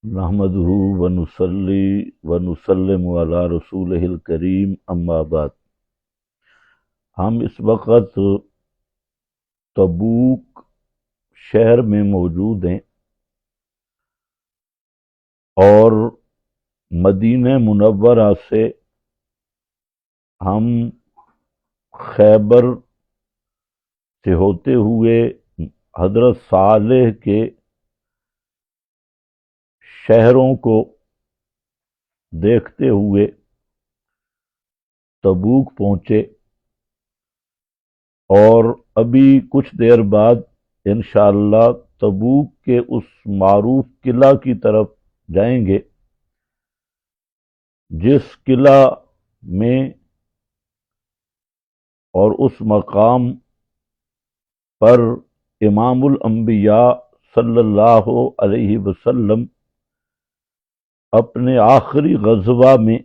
نحمدہ ونصلی ونسلم علی رسولہ الکریم اما بعد۔ ہم اس وقت تبوک شہر میں موجود ہیں اور مدینہ منورہ سے ہم خیبر سے ہوتے ہوئے حضرت صالح کے شہروں کو دیکھتے ہوئے تبوک پہنچے، اور ابھی کچھ دیر بعد انشاءاللہ تبوک کے اس معروف قلعہ کی طرف جائیں گے جس قلعہ میں اور اس مقام پر امام الانبیاء صلی اللہ علیہ وسلم اپنے آخری غزوہ میں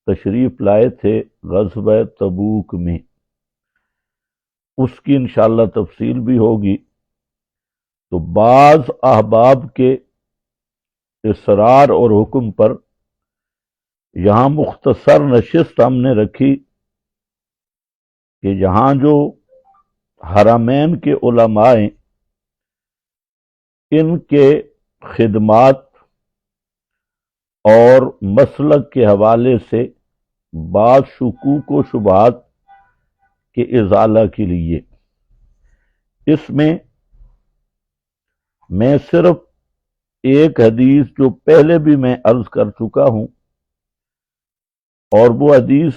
تشریف لائے تھے، غزوہ تبوک میں۔ اس کی انشاءاللہ تفصیل بھی ہوگی۔ تو بعض احباب کے اصرار اور حکم پر یہاں مختصر نشست ہم نے رکھی کہ یہاں جو حرمین کے علماء ہیں، ان کے خدمات اور مسلک کے حوالے سے بعض شکوک و شبہات کے ازالہ کے لیے اس میں صرف ایک حدیث جو پہلے بھی میں عرض کر چکا ہوں، اور وہ حدیث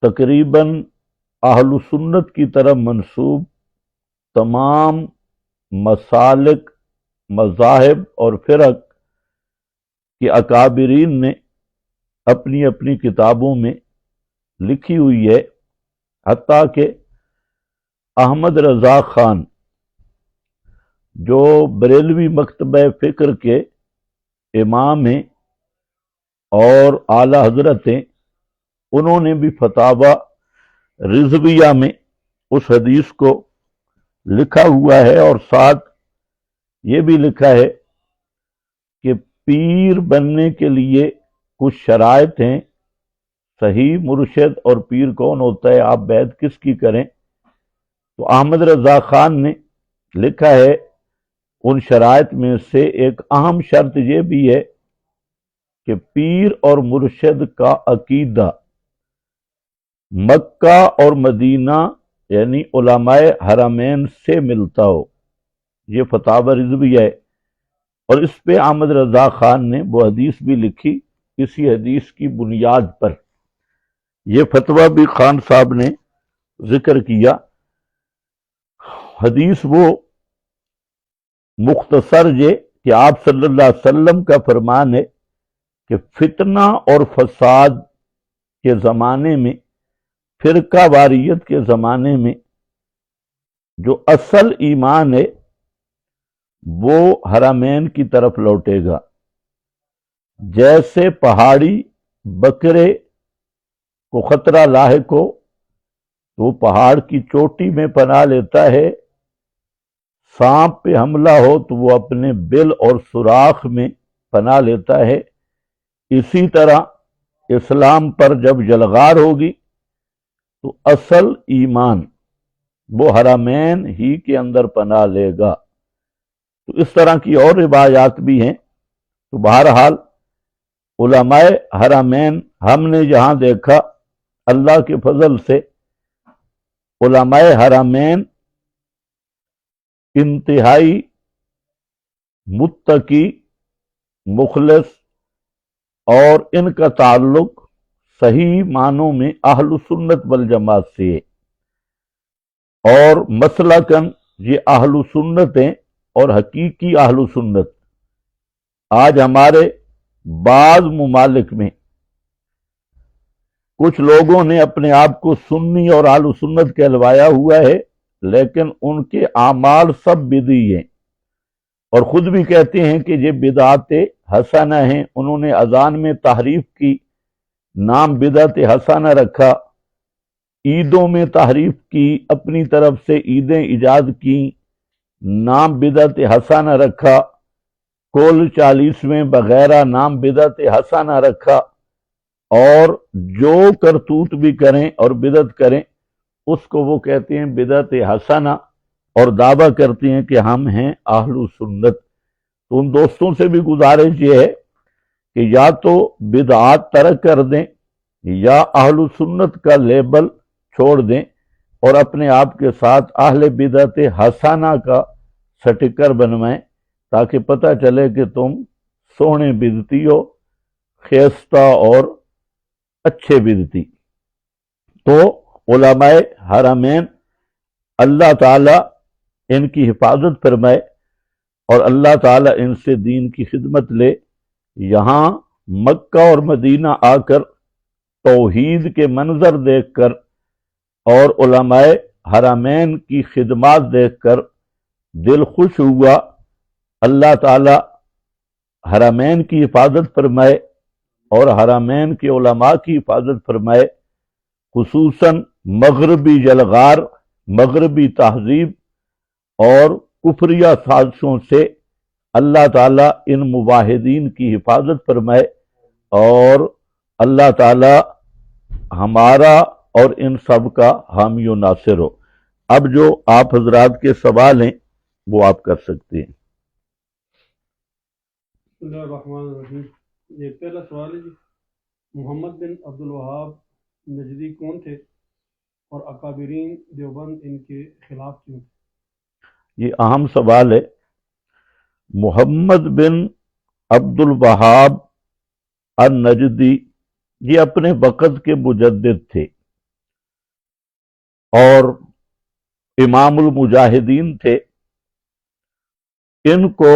تقریباً اہل سنت کی طرف منسوب تمام مسالک، مذاہب اور فرق کہ اکابرین نے اپنی اپنی کتابوں میں لکھی ہوئی ہے، حتیٰ کہ احمد رضا خان جو بریلوی مکتبہ فکر کے امام ہیں اور اعلی حضرت ہیں، انہوں نے بھی فتاوی رضویہ میں اس حدیث کو لکھا ہوا ہے، اور ساتھ یہ بھی لکھا ہے کہ پیر بننے کے لیے کچھ شرائط ہیں۔ صحیح مرشد اور پیر کون ہوتا ہے، آپ بیعت کس کی کریں؟ تو احمد رضا خان نے لکھا ہے ان شرائط میں سے ایک اہم شرط یہ بھی ہے کہ پیر اور مرشد کا عقیدہ مکہ اور مدینہ یعنی علماء حرمین سے ملتا ہو۔ یہ فتاوی رضویہ ہے، اور اس پہ احمد رضا خان نے وہ حدیث بھی لکھی۔ اسی حدیث کی بنیاد پر یہ فتویٰ بھی خان صاحب نے ذکر کیا۔ حدیث وہ مختصر یہ کہ آپ صلی اللہ علیہ وسلم کا فرمان ہے کہ فتنہ اور فساد کے زمانے میں، فرقہ واریت کے زمانے میں، جو اصل ایمان ہے وہ حرمین کی طرف لوٹے گا۔ جیسے پہاڑی بکرے کو خطرہ لاحق ہو تو وہ پہاڑ کی چوٹی میں پناہ لیتا ہے، سانپ پہ حملہ ہو تو وہ اپنے بل اور سوراخ میں پناہ لیتا ہے، اسی طرح اسلام پر جب یلغار ہوگی تو اصل ایمان وہ حرمین ہی کے اندر پناہ لے گا۔ تو اس طرح کی اور روایات بھی ہیں۔ تو بہرحال علماء حرمین ہم نے یہاں دیکھا، اللہ کے فضل سے علماء حرمین انتہائی متقی، مخلص، اور ان کا تعلق صحیح معنوں میں اہل سنت والجماعت سے ہے، اور مسلکن یہ اہل سنت ہیں اور حقیقی اہل سنت۔ آج ہمارے بعض ممالک میں کچھ لوگوں نے اپنے آپ کو سنی اور اہل سنت کہلوایا ہوا ہے، لیکن ان کے اعمال سب بدعی ہیں، اور خود بھی کہتے ہیں کہ یہ بدعات حسنہ ہیں۔ انہوں نے اذان میں تحریف کی، نام بدعت حسنہ رکھا، عیدوں میں تحریف کی، اپنی طرف سے عیدیں ایجاد کی، نام بدعت حسنہ رکھا۔ کل 40ویں وغیرہ نام بدعت حسنہ رکھا، اور جو کرتوت بھی کریں اور بدعت کریں اس کو وہ کہتے ہیں بدعت حسنہ، اور دعویٰ کرتے ہیں کہ ہم ہیں اہل سنت۔ تو ان دوستوں سے بھی گزارش یہ ہے کہ یا تو بدعات ترک کر دیں یا اہل سنت کا لیبل چھوڑ دیں اور اپنے آپ کے ساتھ اہل بدعت حسنہ کا سٹیکر بنوائیں، تاکہ پتہ چلے کہ تم سونے بدعتی ہو، خیستہ اور اچھے بدعتی۔ تو علماء حرمین اللہ تعالی ان کی حفاظت فرمائے اور اللہ تعالی ان سے دین کی خدمت لے۔ یہاں مکہ اور مدینہ آ کر توحید کے منظر دیکھ کر اور علماء حرمین کی خدمات دیکھ کر دل خوش ہوا۔ اللہ تعالی حرمین کی حفاظت فرمائے اور حرمین کے علماء کی حفاظت فرمائے، خصوصاً مغربی جلغار، مغربی تہذیب اور کفریہ سازشوں سے اللہ تعالیٰ ان مواحدین کی حفاظت فرمائے، اور اللہ تعالیٰ ہمارا اور ان سب کا حامی و ناصر ہو۔ اب جو آپ حضرات کے سوال ہیں وہ آپ کر سکتے ہیں۔ بسم اللہ الرحمن الرحیم۔ یہ پہلا سوال ہے جی، محمد بن عبد الوہاب نجدی کون تھے اور اکابرین دیوبند ان کے خلاف کیوں تھے؟ یہ اہم سوال ہے۔ محمد بن عبد الوہاب النجدی یہ اپنے وقت کے مجدد تھے اور امام المجاہدین تھے۔ ان کو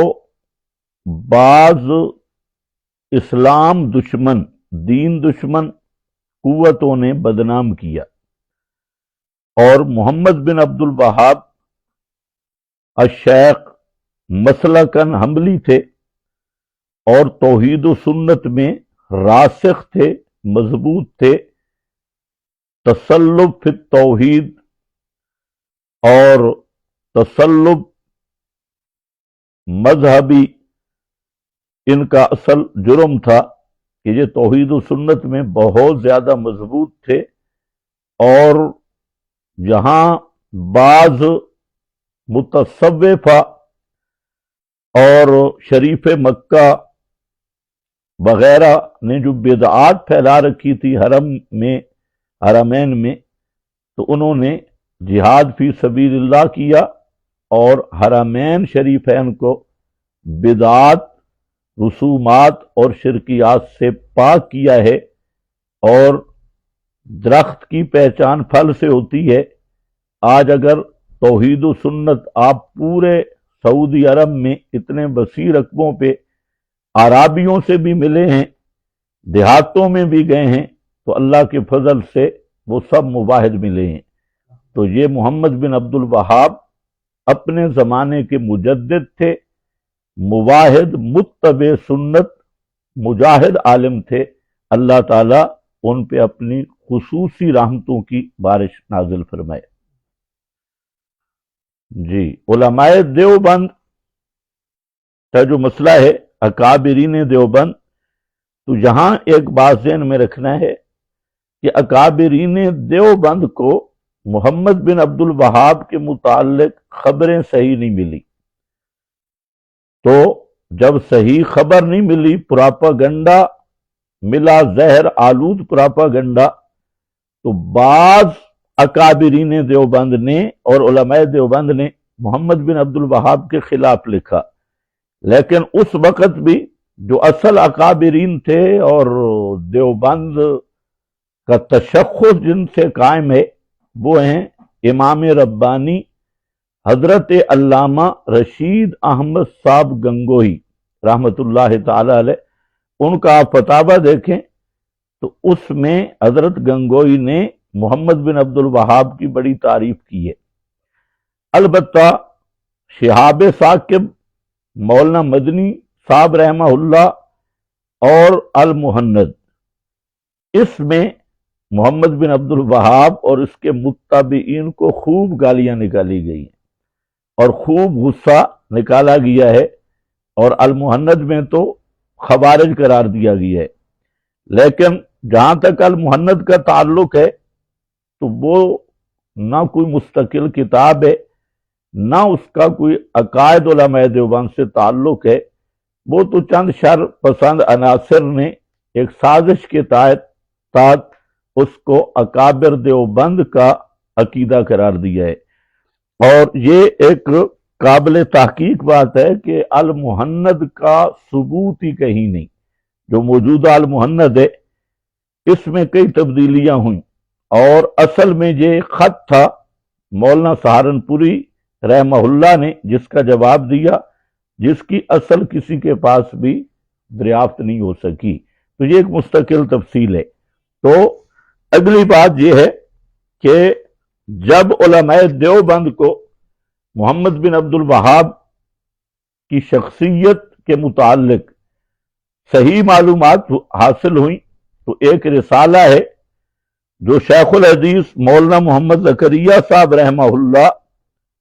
بعض اسلام دشمن، دین دشمن قوتوں نے بدنام کیا، اور محمد بن عبد الوہاب الشیخ مسلکن حنبلی تھے اور توحید و سنت میں راسخ تھے، مضبوط تھے۔ تسلب فی التوحید اور تسلب مذہبی ان کا اصل جرم تھا کہ یہ توحید و سنت میں بہت زیادہ مضبوط تھے، اور یہاں بعض متصوفہ اور شریف مکہ وغیرہ نے جو بدعات پھیلا رکھی تھی حرمین میں، تو انہوں نے جہاد فی سبیل اللہ کیا اور حرمین شریفین کو بدعات، رسومات اور شرکیات سے پاک کیا ہے۔ اور درخت کی پہچان پھل سے ہوتی ہے۔ آج اگر توحید و سنت آپ پورے سعودی عرب میں اتنے وسیع رقبوں پہ عرابیوں سے بھی ملے ہیں، دیہاتوں میں بھی گئے ہیں، تو اللہ کے فضل سے وہ سب مواحد ملے ہیں۔ تو یہ محمد بن عبد الوہاب اپنے زمانے کے مجدد تھے، مواحد، متبع سنت، مجاہد عالم تھے۔ اللہ تعالیٰ ان پہ اپنی خصوصی رحمتوں کی بارش نازل فرمائے۔ جی، علماء دیوبند کا جو مسئلہ ہے، اکابرین دیوبند، تو یہاں ایک بات ذہن میں رکھنا ہے کہ اکابرین دیوبند کو محمد بن عبد الوہاب کے متعلق خبریں صحیح نہیں ملی۔ تو جب صحیح خبر نہیں ملی، پراپاگنڈا ملا، زہر آلود پراپاگنڈا، تو بعض اکابرین دیوبند نے اور علماء دیوبند نے محمد بن عبد الوہاب کے خلاف لکھا۔ لیکن اس وقت بھی جو اصل اکابرین تھے اور دیوبند کا تشخص جن سے قائم ہے، وہ ہیں امام ربانی حضرت علامہ رشید احمد صاحب گنگوہی رحمت اللہ تعالی علیہ۔ ان کا آپ فتاویٰ دیکھیں تو اس میں حضرت گنگوہی نے محمد بن عبد الوہاب کی بڑی تعریف کی ہے۔ البتہ شہاب ثاقب، مولانا مدنی صاحب رحمہ اللہ اور المہند، اس میں محمد بن عبد الوہاب اور اس کے متبعین کو خوب گالیاں نکالی گئی ہیں اور خوب غصہ نکالا گیا ہے، اور المہند میں تو خوارج قرار دیا گیا ہے، لیکن جہاں تک المہند کا تعلق ہے تو وہ نہ کوئی مستقل کتاب ہے، نہ اس کا کوئی عقائد علماء دیوبند سے تعلق ہے، وہ تو چند شر پسند عناصر نے ایک سازش کے تحت اس کو اکابر دیوبند کا عقیدہ قرار دیا ہے۔ اور یہ ایک قابل تحقیق بات ہے کہ المہند کا ثبوت ہی کہیں نہیں۔ جو موجودہ المہند ہے اس میں کئی تبدیلیاں ہوئیں، اور اصل میں یہ خط تھا مولانا سہارنپوری رحمہ اللہ نے جس کا جواب دیا، جس کی اصل کسی کے پاس بھی دریافت نہیں ہو سکی۔ تو یہ ایک مستقل تفصیل ہے۔ تو اگلی بات یہ ہے کہ جب علماء دیوبند کو محمد بن عبد الوہاب کی شخصیت کے متعلق صحیح معلومات حاصل ہوئیں تو ایک رسالہ ہے جو شیخ الحدیث مولانا محمد زکریا صاحب رحمہ اللہ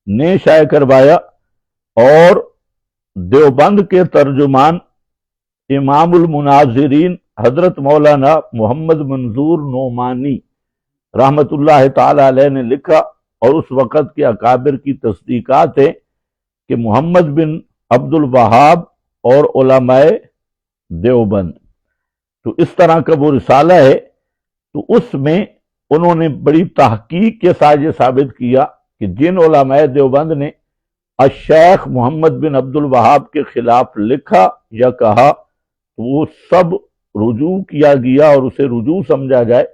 نے شائع کروایا، اور دیوبند کے ترجمان امام المناظرین حضرت مولانا محمد منظور نعمانی رحمت اللہ تعالی علیہ نے لکھا، اور اس وقت کے اکابر کی تصدیقات ہیں کہ محمد بن عبد الوہاب اور علماء دیوبند، تو اس طرح کا وہ رسالہ ہے۔ تو اس میں انہوں نے بڑی تحقیق کے ساتھ یہ ثابت کیا کہ جن علماء دیوبند نے الشیخ محمد بن عبد الوہاب کے خلاف لکھا یا کہا وہ سب رجوع کیا گیا، اور اسے رجوع سمجھا جائے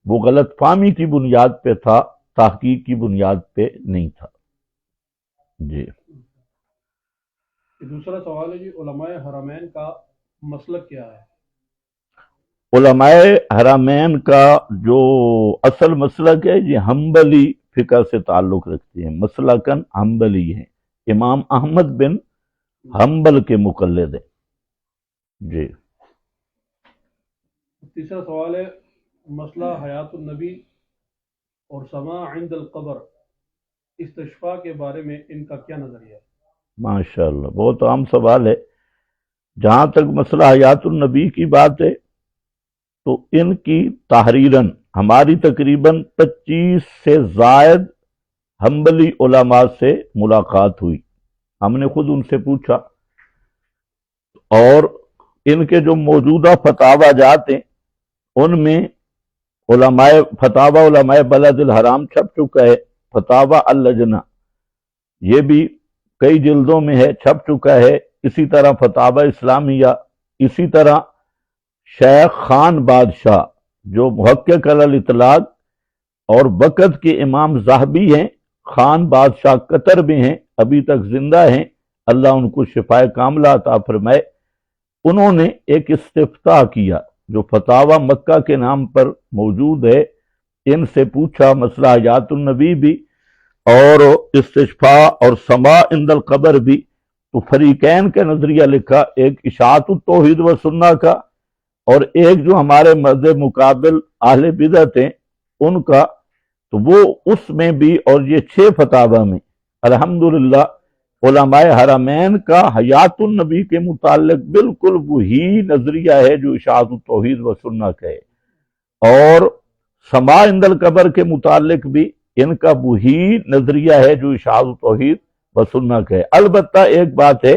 وہ غلط فہمی کی بنیاد پہ تھا، تحقیق کی بنیاد پہ نہیں تھا۔ جی دوسرا سوال ہے جی، علماء حرمین کا مسلک کیا ہے؟ علماء حرمین کا جو اصل مسلک ہے یہ حنبلی فقہ سے تعلق رکھتے ہیں، مسلکن حنبلی ہیں، امام احمد بن حنبل کے مقلد ہیں۔ جی تیسرا سوال ہے، مسئلہ حیات النبی اور سماع عند القبر استشفاء کے بارے میں ان کا کیا نظریہ ہے؟ ماشاءاللہ، بہت عام سوال ہے۔ جہاں تک مسئلہ حیات النبی کی بات ہے تو ان کی تحریراً ہماری تقریباً 25 سے زائد حنبلی علماء سے ملاقات ہوئی، ہم نے خود ان سے پوچھا، اور ان کے جو موجودہ فتاوی جات ہیں ان میں فتاوی علماء بلد الحرام چھپ چکا ہے، فتاوی اللجنہ یہ بھی کئی جلدوں میں ہے، چھپ چکا ہے، اسی طرح فتاوی اسلامیہ، اسی طرح شیخ خان بادشاہ جو محقق علی الاطلاق اور وقت کے امام ذہبی ہیں، خان بادشاہ قطر میں ہیں، ابھی تک زندہ ہیں، اللہ ان کو شفائے کاملہ عطا فرمائے، انہوں نے ایک استفتاء کیا جو فتاوی مکہ کے نام پر موجود ہے، ان سے پوچھا مسئلہ حیات النبی بھی اور استشفاء اور سماع عند القبر بھی، تو فریقین کا نظریہ لکھا، ایک اشاعت التوحید و سنہ کا اور ایک جو ہمارے مذہب مقابل اہل بدعت ہیں ان کا، تو وہ اس میں بھی اور یہ 6 فتاوی میں الحمدللہ علماء حرمین کا حیات النبی کے متعلق بالکل وہی نظریہ ہے جو اشاعت التوحید و سنہ کا ہے، اور سماع عند القبر کے متعلق بھی ان کا وہی نظریہ ہے جو اشاعت التوحید و سنہ کا ہے۔ البتہ ایک بات ہے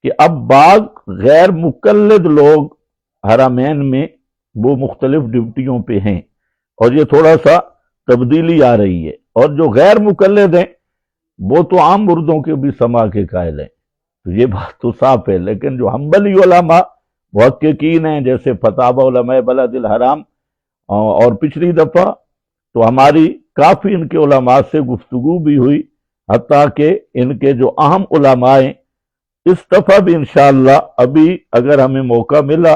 کہ اب بعض غیر مقلد لوگ حرمین میں وہ مختلف ڈیوٹیوں پہ ہیں، اور یہ تھوڑا سا تبدیلی آ رہی ہے، اور جو غیر مقلد ہیں وہ تو عام مردوں کے بھی سماع کے قائل ہیں، تو یہ بات تو صاف ہے، لیکن جو حنبلی علماء محققین ہیں جیسے فتاوی علماء بلد الحرام، اور پچھلی دفعہ تو ہماری کافی ان کے علماء سے گفتگو بھی ہوئی، حتیٰ کہ ان کے جو اہم علماء ہیں اس دفعہ بھی انشاءاللہ ابھی اگر ہمیں موقع ملا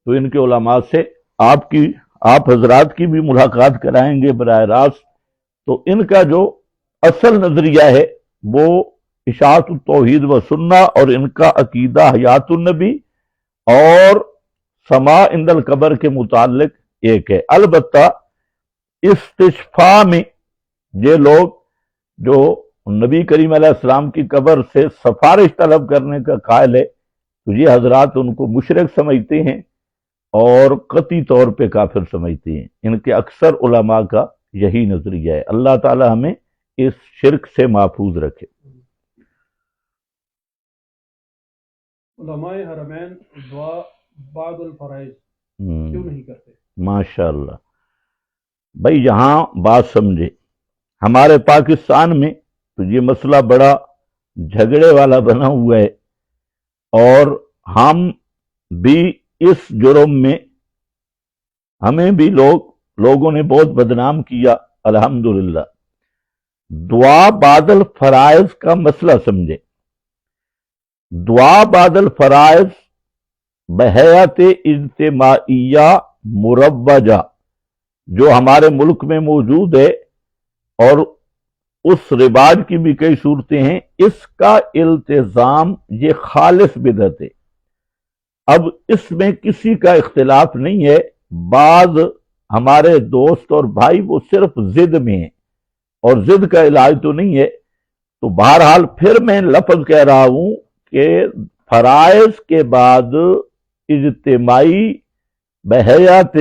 تو ان کے علماء سے آپ حضرات کی بھی ملاقات کرائیں گے براہ راست۔ تو ان کا جو اصل نظریہ ہے وہ اشاعت التوحید و سنہ، اور ان کا عقیدہ حیات النبی اور سماع عند القبر کے متعلق ایک ہے۔ البتہ استشفاء میں یہ لوگ جو نبی کریم علیہ السلام کی قبر سے سفارش طلب کرنے کا قائل ہے، تو یہ حضرات ان کو مشرک سمجھتے ہیں اور قطعی طور پہ کافر سمجھتے ہیں. ان کے اکثر علماء کا یہی نظریہ ہے. اللہ تعالی ہمیں اس شرک سے محفوظ رکھے. علماء حرمین دعا بعد الفرائض کیوں نہیں کرتے؟ ماشاء اللہ. بھائی یہاں بات سمجھے، ہمارے پاکستان میں تو یہ مسئلہ بڑا جھگڑے والا بنا ہوا ہے، اور ہم بھی اس جرم میں ہمیں بھی لوگوں نے بہت بدنام کیا. الحمدللہ. دعا بعد الفرائض کا مسئلہ سمجھے. دعا بعد الفرائض بحیات اجتماعیہ مروجہ جو ہمارے ملک میں موجود ہے، اور اس رواج کی بھی کئی صورتیں ہیں، اس کا التزام یہ خالص بدعت ہے. اب اس میں کسی کا اختلاف نہیں ہے. بعض ہمارے دوست اور بھائی وہ صرف ضد میں ہیں، اور ضد کا علاج تو نہیں ہے. تو بہرحال پھر میں لفظ کہہ رہا ہوں کہ فرائض کے بعد اجتماعی بحیات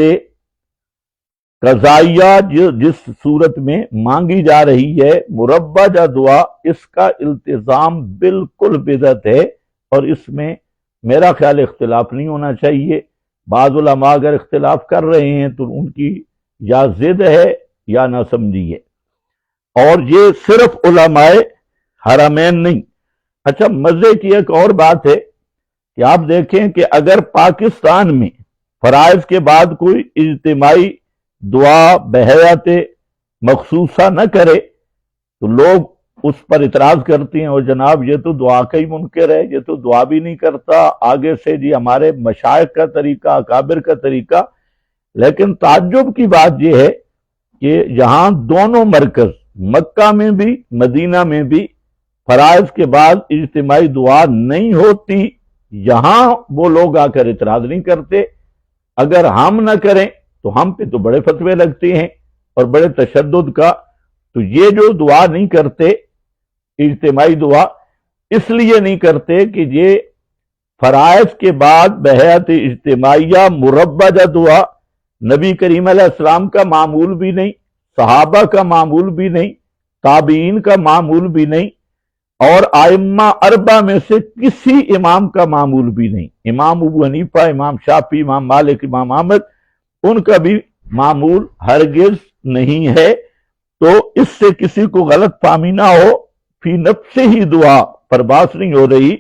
قضائیہ جس صورت میں مانگی جا رہی ہے مروجہ دعا، اس کا التزام بالکل بدعت ہے، اور اس میں میرا خیال اختلاف نہیں ہونا چاہیے. بعض علماء اگر اختلاف کر رہے ہیں تو ان کی یا ضد ہے یا نہ سمجھی ہے. اور یہ صرف علماء حرمین نہیں. اچھا، مزے کی ایک اور بات ہے کہ آپ دیکھیں کہ اگر پاکستان میں فرائض کے بعد کوئی اجتماعی دعا بحیات مخصوصہ نہ کرے تو لوگ اس پر اعتراض کرتے ہیں، اور جناب یہ تو دعا کا ہی منکر ہے، یہ تو دعا بھی نہیں کرتا، آگے سے جی ہمارے مشائخ کا طریقہ، اکابر کا طریقہ. لیکن تعجب کی بات یہ ہے کہ یہاں دونوں مرکز مکہ میں بھی مدینہ میں بھی فرائض کے بعد اجتماعی دعا نہیں ہوتی. یہاں وہ لوگ آ کر اعتراض نہیں کرتے. اگر ہم نہ کریں تو ہم پہ تو بڑے فتوے لگتے ہیں اور بڑے تشدد کا. تو یہ جو دعا نہیں کرتے اجتماعی دعا، اس لیے نہیں کرتے کہ یہ فرائض کے بعد بحیات اجتماعیہ مروجہ دعا نبی کریم علیہ السلام کا معمول بھی نہیں، صحابہ کا معمول بھی نہیں، تابعین کا معمول بھی نہیں، اور ائمہ اربعہ میں سے کسی امام کا معمول بھی نہیں. امام ابو حنیفہ، امام شافعی، امام مالک، امام احمد، ان کا بھی معمول ہرگز نہیں ہے. تو اس سے کسی کو غلط فہمی نہ ہو. فی نفس ہی دعا پر بات نہیں ہو رہی.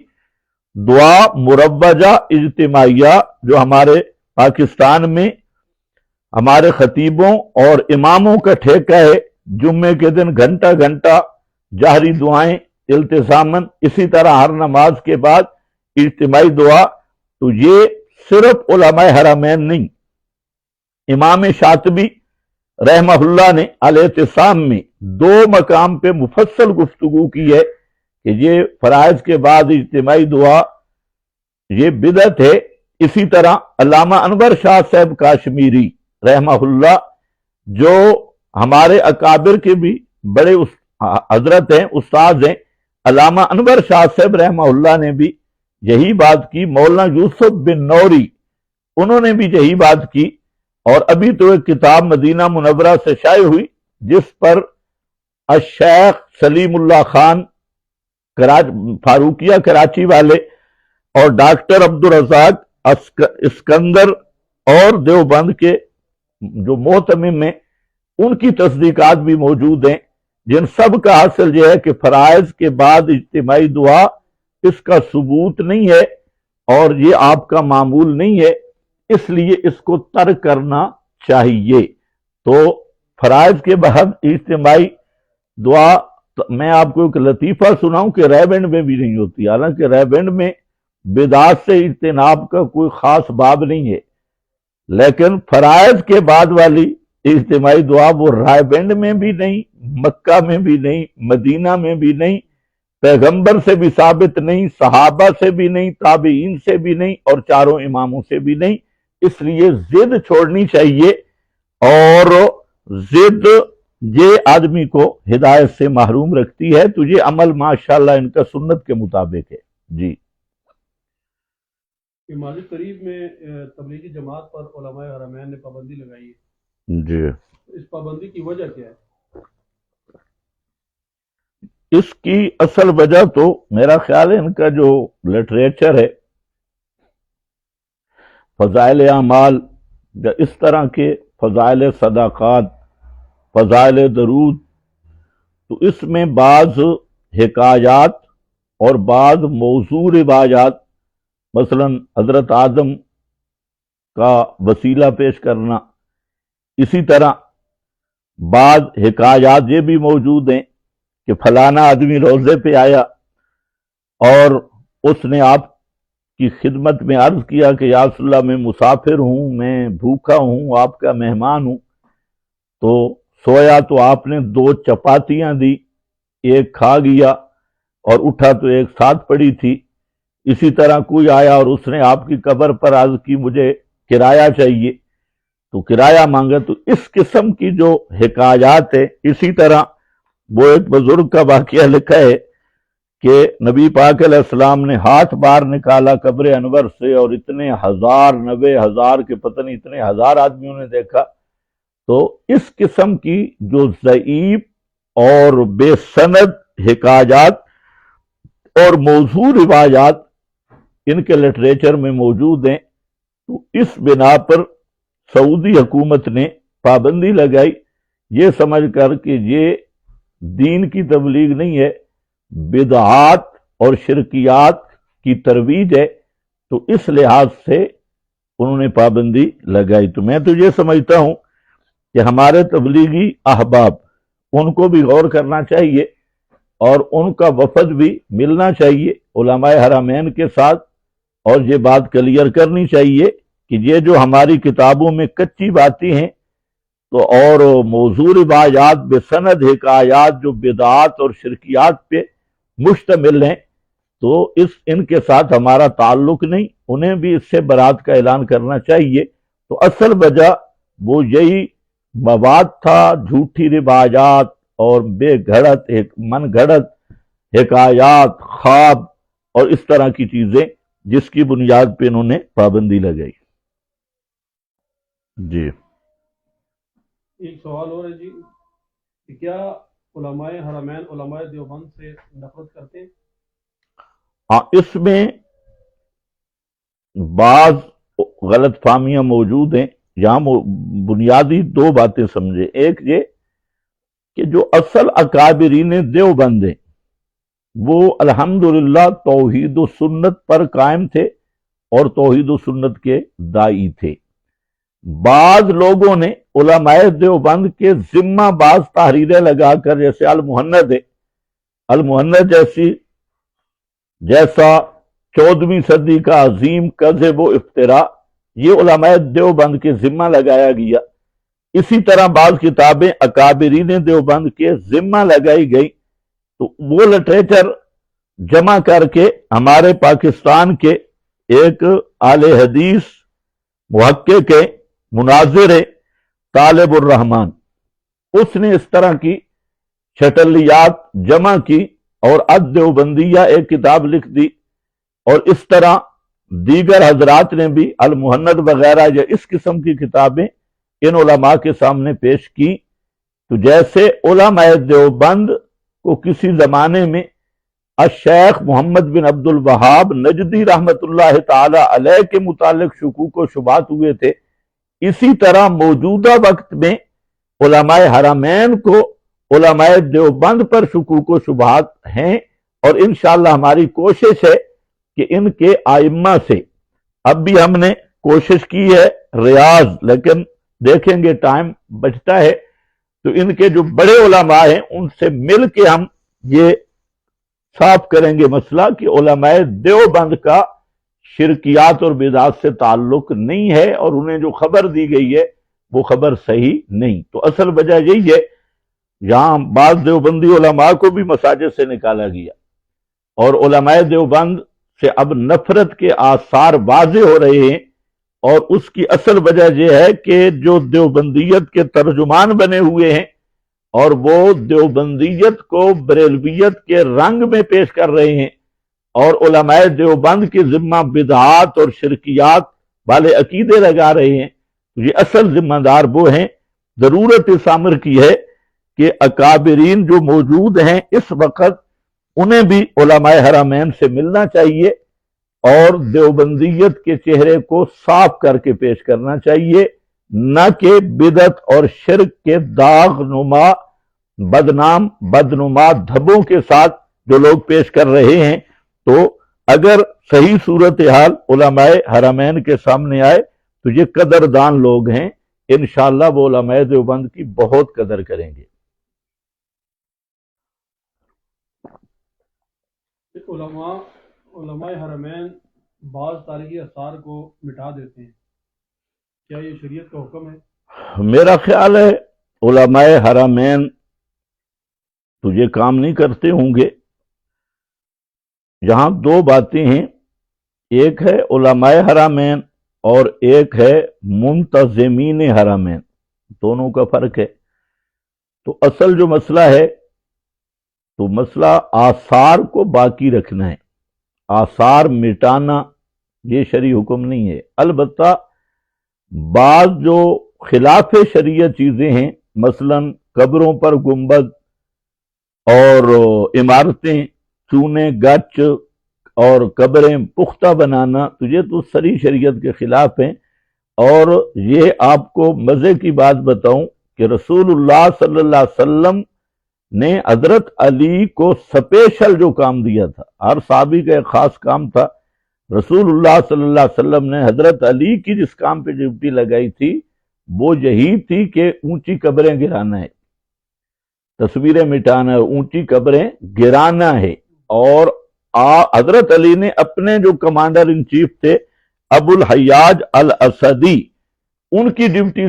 دعا مروجہ اجتماعیہ جو ہمارے پاکستان میں ہمارے خطیبوں اور اماموں کا ٹھیکہ ہے، جمعے کے دن گھنٹہ گھنٹہ جہری دعائیں التزاماً، اسی طرح ہر نماز کے بعد اجتماعی دعا. تو یہ صرف علماء حرمین نہیں، امام شاطبی رحمہ اللہ نے الاعتصام میں 2 مقام پہ مفصل گفتگو کی ہے کہ یہ فرائض کے بعد اجتماعی دعا یہ بدعت ہے. اسی طرح علامہ انور شاہ صاحب کاشمیری رحمہ اللہ جو ہمارے اکابر کے بھی بڑے حضرت ہیں، استاد ہیں، علامہ انور شاہ صاحب رحمہ اللہ نے بھی یہی بات کی. مولانا یوسف بن نوری انہوں نے بھی یہی بات کی. اور ابھی تو ایک کتاب مدینہ منورہ سے شائع ہوئی جس پر الشیخ سلیم اللہ خان فاروقیہ کراچی والے اور ڈاکٹر عبدالرزاق اسکندر اور دیوبند کے جو محتمم ہیں ان کی تصدیقات بھی موجود ہیں، جن سب کا حاصل یہ ہے کہ فرائض کے بعد اجتماعی دعا اس کا ثبوت نہیں ہے اور یہ آپ کا معمول نہیں ہے، اس لیے اس کو ترک کرنا چاہیے. تو فرائض کے بعد اجتماعی دعا، میں آپ کو ایک لطیفہ سناؤں کہ ریبنڈ میں بھی نہیں ہوتی. حالانکہ ریبنڈ میں بدعات سے اجتناب کا کوئی خاص باب نہیں ہے، لیکن فرائض کے بعد والی اجتماعی دعا وہ رائے میں بھی نہیں، مکہ میں بھی نہیں، مدینہ میں بھی نہیں، پیغمبر سے بھی ثابت نہیں، صحابہ سے بھی نہیں، تابعین سے بھی نہیں، اور 4 اماموں سے بھی نہیں. اس لیے ضد چھوڑنی چاہیے، اور ضد یہ آدمی کو ہدایت سے محروم رکھتی ہے. تو یہ عمل ماشاءاللہ ان کا سنت کے مطابق ہے. جی کہ ماضی قریب میں تبلیغی جماعت پر علماء حرمین نے پابندی لگائی ہے، جی، اس پابندی کی وجہ کیا ہے؟ اس کی اصل وجہ تو میرا خیال ہے ان کا جو لٹریچر ہے فضائل اعمال یا اس طرح کے فضائل صداقات، فضائل درود، تو اس میں بعض حکایات اور بعض موضوع روایات، مثلا حضرت آدم کا وسیلہ پیش کرنا، اسی طرح بعض حکایات یہ بھی موجود ہیں کہ فلانا آدمی روزے پہ آیا اور اس نے آپ کی خدمت میں عرض کیا کہ یا رسول اللہ میں مسافر ہوں، میں بھوکا ہوں، آپ کا مہمان ہوں، تو سویا تو آپ نے 2 چپاتیاں دی، ایک کھا گیا اور اٹھا تو ایک ساتھ پڑی تھی۔ اسی طرح کوئی آیا اور اس نے آپ کی قبر پر عرض کی مجھے کرایہ چاہیے، تو کرایہ مانگا۔ تو اس قسم کی جو حکایات ہے، اسی طرح وہ ایک بزرگ کا واقعہ لکھا ہے کہ نبی پاک علیہ السلام نے ہاتھ باہر نکالا قبر انور سے اور اتنے 90,000 کے پتہ نہیں اتنے ہزار آدمیوں نے دیکھا۔ تو اس قسم کی جو ضعیف اور بے سند حکایات اور موضوع روایات ان کے لٹریچر میں موجود ہیں، تو اس بنا پر سعودی حکومت نے پابندی لگائی، یہ سمجھ کر کہ یہ دین کی تبلیغ نہیں ہے، بدعات اور شرکیات کی ترویج ہے، تو اس لحاظ سے انہوں نے پابندی لگائی۔ تو میں تو یہ سمجھتا ہوں کہ ہمارے تبلیغی احباب ان کو بھی غور کرنا چاہیے اور ان کا وفد بھی ملنا چاہیے علماء حرمین کے ساتھ، اور یہ بات کلیئر کرنی چاہیے کہ یہ جو ہماری کتابوں میں کچی باتیں ہیں تو اور موضوع روایات بے سند حکایات جو بدعات اور شرکیات پہ مشتمل ہیں، تو ان کے ساتھ ہمارا تعلق نہیں، انہیں بھی اس سے برات کا اعلان کرنا چاہیے۔ تو اصل وجہ وہ یہی مواد تھا، جھوٹی روایات اور بے گھڑت من گھڑت حکایات، خواب اور اس طرح کی چیزیں، جس کی بنیاد پہ انہوں نے پابندی لگائی۔ جی ایک سوال اور ہے جی، کہ کیا علماء حرمین علماء دیوبند سے نفرت کرتے ہیں؟ اس میں بعض غلط فہمیاں موجود ہیں، یہاں بنیادی 2 باتیں سمجھے۔ ایک یہ کہ جو اصل اکابرین دیوبند ہیں وہ الحمدللہ توحید و سنت پر قائم تھے اور توحید و سنت کے داعی تھے۔ بعض لوگوں نے علماء دیوبند کے ذمہ بعض تحریریں لگا کر، جیسے المہند جیسا 14ویں صدی کا عظیم کذب و افتراء، یہ علماء دیوبند کے ذمہ لگایا گیا۔ اسی طرح بعض کتابیں اکابرین دیوبند کے ذمہ لگائی گئی، تو وہ لٹریچر جمع کر کے ہمارے پاکستان کے ایک اعلی حدیث محقق کے مناظر طالب الرحمن، اس نے اس طرح کی شٹلیات جمع کی اور الدیوبندیہ ایک کتاب لکھ دی، اور اس طرح دیگر حضرات نے بھی المہند وغیرہ یا اس قسم کی کتابیں ان علماء کے سامنے پیش کی۔ تو جیسے علماء دیوبند کو کسی زمانے میں الشیخ محمد بن عبد الوہاب نجدی رحمت اللہ تعالی علیہ کے متعلق شکوک و شبہات ہوئے تھے، اسی طرح موجودہ وقت میں علماء حرمین کو علماء دیوبند پر شکوک و شبہات ہیں، اور انشاءاللہ ہماری کوشش ہے کہ ان کے ائمہ سے، اب بھی ہم نے کوشش کی ہے ریاض، لیکن دیکھیں گے ٹائم بچتا ہے، تو ان کے جو بڑے علماء ہیں ان سے مل کے ہم یہ صاف کریں گے مسئلہ کہ علماء دیوبند کا شرکیات اور بدعات سے تعلق نہیں ہے، اور انہیں جو خبر دی گئی ہے وہ خبر صحیح نہیں۔ تو اصل وجہ یہی ہے، یہاں بعض دیوبندی علماء کو بھی مساجد سے نکالا گیا، اور علماء دیوبند سے اب نفرت کے آثار واضح ہو رہے ہیں، اور اس کی اصل وجہ یہ ہے کہ جو دیوبندیت کے ترجمان بنے ہوئے ہیں اور وہ دیوبندیت کو بریلویت کے رنگ میں پیش کر رہے ہیں، اور علماء دیوبند کے ذمہ بدعات اور شرکیات والے عقیدے لگا رہے ہیں، تو یہ اصل ذمہ دار وہ ہیں۔ ضرورت اس امر کی ہے کہ اکابرین جو موجود ہیں اس وقت انہیں بھی علماء حرمین سے ملنا چاہیے اور دیوبندیت کے چہرے کو صاف کر کے پیش کرنا چاہیے، نہ کہ بدعت اور شرک کے داغ نما بدنما دھبوں کے ساتھ جو لوگ پیش کر رہے ہیں۔ تو اگر صحیح صورتحال علماء حرمین کے سامنے آئے تو یہ قدردان لوگ ہیں، انشاءاللہ وہ علماء دیوبند کی بہت قدر کریں گے۔ علماء حرمین بعض تاریخی آثار کو مٹا دیتے ہیں، کیا یہ شریعت کا حکم ہے؟ میرا خیال ہے علماء حرمین تو یہ کام نہیں کرتے ہوں گے۔ یہاں دو باتیں ہیں، ایک ہے علماء حرمین اور ایک ہے منتظمین حرمین، دونوں کا فرق ہے۔ تو اصل جو مسئلہ ہے تو مسئلہ آثار کو باقی رکھنا ہے، آثار مٹانا یہ شرعی حکم نہیں ہے۔ البتہ بعض جو خلاف شریعت چیزیں ہیں، مثلا قبروں پر گنبد اور عمارتیں چونے گچ اور قبریں پختہ بنانا، تو یہ تو سری شریعت کے خلاف ہیں۔ اور یہ آپ کو مزے کی بات بتاؤں کہ رسول اللہ صلی اللہ علیہ وسلم نے حضرت علی کو سپیشل جو کام دیا تھا، ہر صحابی کا ایک خاص کام تھا، رسول اللہ صلی اللہ علیہ وسلم نے حضرت علی کی جس کام پہ ڈیوٹی لگائی تھی وہ یہی تھی کہ اونچی قبریں گرانا ہے، تصویریں مٹانا ہے، اونچی قبریں گرانا ہے۔ اور حضرت علی نے اپنے جو کمانڈر ان چیف تھے ابو الحیاج الاسدی، ان کی ڈیوٹی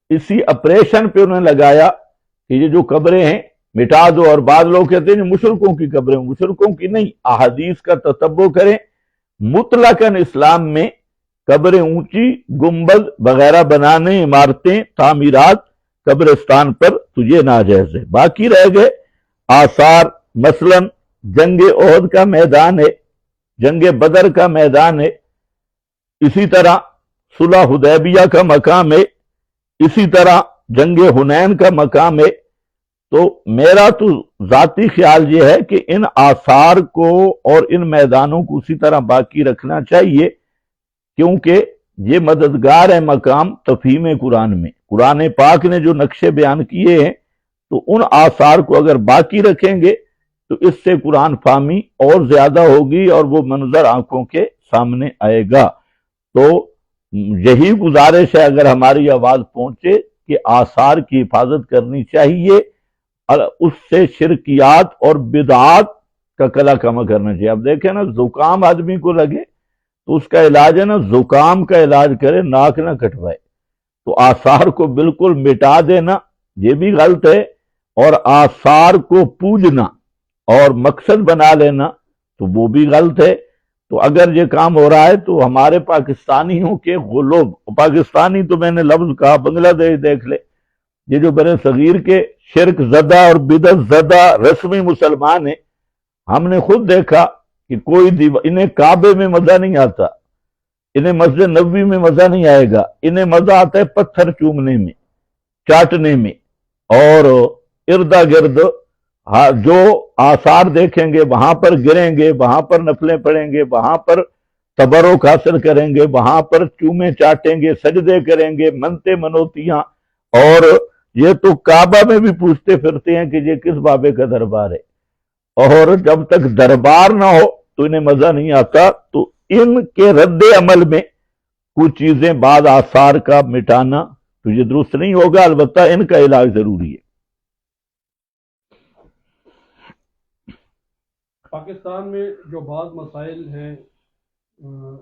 اسی آپریشن پہ انہیں لگایا کہ یہ جو قبریں ہیں مٹا دو۔ اور بعض لوگ کہتے ہیں مشرکوں کی قبریں، مشرکوں کی نہیں، احادیث کا تتبع کریں، مطلقاً اسلام میں قبریں اونچی گنبد وغیرہ بنانے، عمارتیں تعمیرات قبرستان پر تو یہ ناجائز ہے۔ باقی رہ گئے آثار، مثلا جنگ احد کا میدان ہے، جنگ بدر کا میدان ہے، اسی طرح صلح حدیبیہ کا مقام ہے، اسی طرح جنگ حنین کا مقام ہے۔ تو میرا تو ذاتی خیال یہ ہے کہ ان آثار کو اور ان میدانوں کو اسی طرح باقی رکھنا چاہیے، کیونکہ یہ مددگار ہے مقام تفہیم قرآن میں۔ قرآن پاک نے جو نقشے بیان کیے ہیں تو ان آثار کو اگر باقی رکھیں گے تو اس سے قرآن فہمی اور زیادہ ہوگی اور وہ منظر آنکھوں کے سامنے آئے گا۔ تو یہی گزارش ہے اگر ہماری آواز پہنچے کہ آثار کی حفاظت کرنی چاہیے، اور اس سے شرکیات اور بدعات کا کلا کما کرنا چاہیے۔ اب دیکھیں نا، زکام آدمی کو لگے تو اس کا علاج ہے نا زکام کا علاج کرے، ناک نہ کٹوائے۔ تو آثار کو بالکل مٹا دینا یہ بھی غلط ہے، اور آثار کو پوجنا اور مقصد بنا لینا تو وہ بھی غلط ہے۔ تو اگر یہ کام ہو رہا ہے تو ہمارے پاکستانیوں کے غلوب، پاکستانی تو میں نے لفظ کہا، بنگلہ دیش دیکھ لے، یہ جو برے صغیر کے شرک زدہ اور بدعت زدہ رسمی مسلمان ہیں، ہم نے خود دیکھا کہ انہیں کعبے میں مزہ نہیں آتا، انہیں مسجد نبوی میں مزہ نہیں آئے گا، انہیں مزہ آتا ہے پتھر چومنے میں، چاٹنے میں، اور اردا گرد جو آثار دیکھیں گے وہاں پر گریں گے، وہاں پر نفلیں پڑھیں گے، وہاں پر تبرک حاصل کریں گے، وہاں پر چومے چاٹیں گے، سجدے کریں گے، منتے منوتیاں، اور یہ تو کعبہ میں بھی پوچھتے پھرتے ہیں کہ یہ کس بابے کا دربار ہے۔ اور جب تک دربار نہ ہو تو انہیں مزہ نہیں آتا۔ تو ان کے رد عمل میں کچھ چیزیں، بعض آثار کا مٹانا تو یہ درست نہیں ہوگا، البتہ ان کا علاج ضروری ہے۔ پاکستان میں جو بعض مسائل ہیں،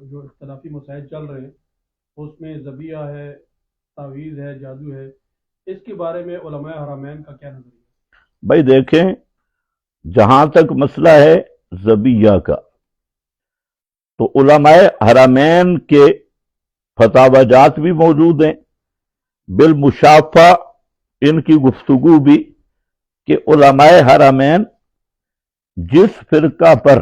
جو اختلافی مسائل چل رہے ہیں، اس میں ذبیحہ ہے، تعویذ ہے، جادو ہے، اس کے بارے میں علماء حرمین کا کیا نظریہ ہے؟ بھائی دیکھیں، جہاں تک مسئلہ ہے ذبیحہ کا، تو علماء حرمین کے فتاوی جات بھی موجود ہیں، بالمشافہ ان کی گفتگو بھی، کہ علماء حرمین جس فرقہ پر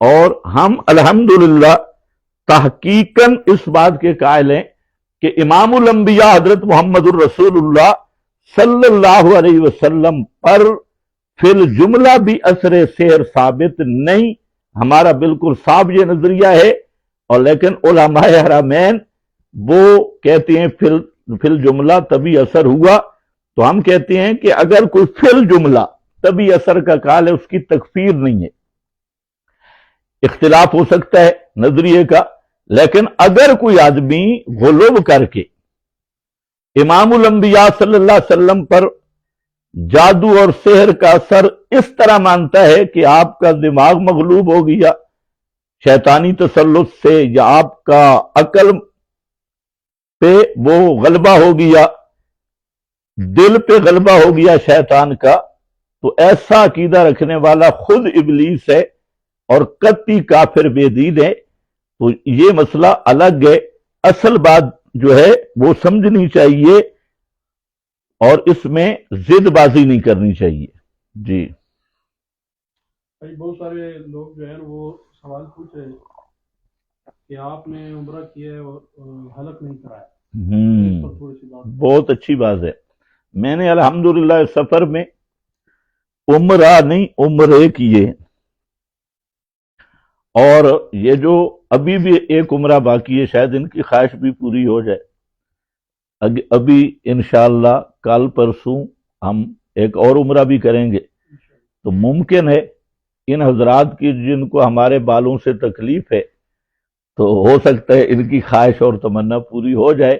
اور ہم الحمدللہ تحقیقاً اس بات کے قائل ہیں کہ امام الانبیاء حضرت محمد الرسول اللہ صلی اللہ علیہ وسلم پر فی الجملہ بھی اثر سحر ثابت نہیں. ہمارا بالکل صاف یہ نظریہ ہے. اور لیکن علماء حرمین وہ کہتے ہیں فی الجملہ تبھی اثر ہوا. تو ہم کہتے ہیں کہ اگر کوئی فی الجملہ تبھی اثر کا قائل ہے اس کی تکفیر نہیں ہے. اختلاف ہو سکتا ہے نظریے کا، لیکن اگر کوئی آدمی غلو کر کے امام الانبیاء صلی اللہ علیہ وسلم پر جادو اور سحر کا اثر اس طرح مانتا ہے کہ آپ کا دماغ مغلوب ہو گیا شیطانی تسلط سے، یا آپ کا عقل پہ وہ غلبہ ہو گیا، دل پہ غلبہ ہو گیا شیطان کا، تو ایسا عقیدہ رکھنے والا خود ابلیس ہے اور قطعی کافر بے دین ہے. تو یہ مسئلہ الگ ہے. اصل بات جو ہے وہ سمجھنی چاہیے اور اس میں ضد بازی نہیں کرنی چاہیے. جی بھائی بہت سارے لوگ جو ہے وہ سوال پوچھ رہے ہیں کہ آپ نے عمرہ کیا ہے اور حلق نہیں کرایا. اس پر تھوڑی سی بات. بہت اچھی بات ہے. میں نے الحمدللہ اس سفر میں عمرہ نہیں عمرے کیے، اور یہ جو ابھی بھی ایک عمرہ باقی ہے شاید ان کی خواہش بھی پوری ہو جائے. ابھی انشاءاللہ کل پرسوں ہم ایک اور عمرہ بھی کریں گے. تو ممکن ہے ان حضرات کی جن کو ہمارے بالوں سے تکلیف ہے تو ہو سکتا ہے ان کی خواہش اور تمنا پوری ہو جائے.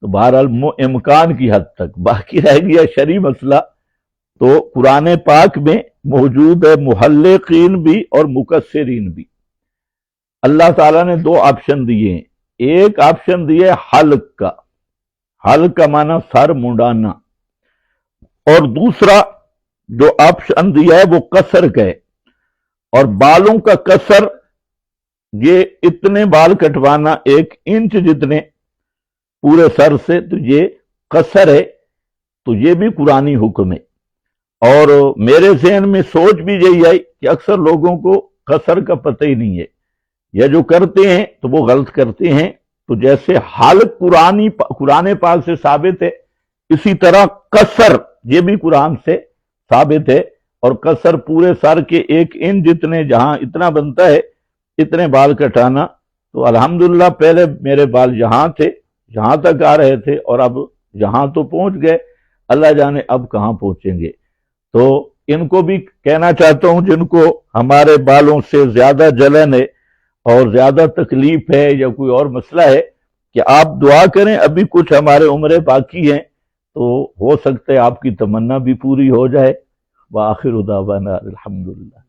تو بہرحال امکان کی حد تک باقی رہ گیا شرعی مسئلہ. تو قرآن پاک میں موجود ہے محلقین بھی اور مقصرین بھی. اللہ تعالیٰ نے دو آپشن دیے ہیں. ایک آپشن دیے حلق کا، حلق کا معنی سر منڈانا، اور دوسرا جو آپشن دیا ہے وہ قصر کا ہے. اور بالوں کا قصر یہ اتنے بال کٹوانا 1 انچ جتنے پورے سر سے، تو یہ قصر ہے. تو یہ بھی قرآنی حکم ہے. اور میرے ذہن میں سوچ بھی یہی آئی کہ اکثر لوگوں کو قصر کا پتہ ہی نہیں ہے، یا جو کرتے ہیں تو وہ غلط کرتے ہیں. تو جیسے حلق قرآن پاک سے ثابت ہے، اسی طرح قصر یہ بھی قرآن سے ثابت ہے. اور قصر پورے سر کے 1 انچ جتنے، جہاں اتنا بنتا ہے اتنے بال کٹانا. تو الحمدللہ پہلے میرے بال یہاں تھے، یہاں تک آ رہے تھے، اور اب یہاں تو پہنچ گئے، اللہ جانے اب کہاں پہنچیں گے. تو ان کو بھی کہنا چاہتا ہوں جن کو ہمارے بالوں سے زیادہ جلن ہے اور زیادہ تکلیف ہے یا کوئی اور مسئلہ ہے، کہ آپ دعا کریں. ابھی کچھ ہمارے عمرے باقی ہیں تو ہو سکتا ہے آپ کی تمنا بھی پوری ہو جائے. وآخر دعوانا الحمدللہ.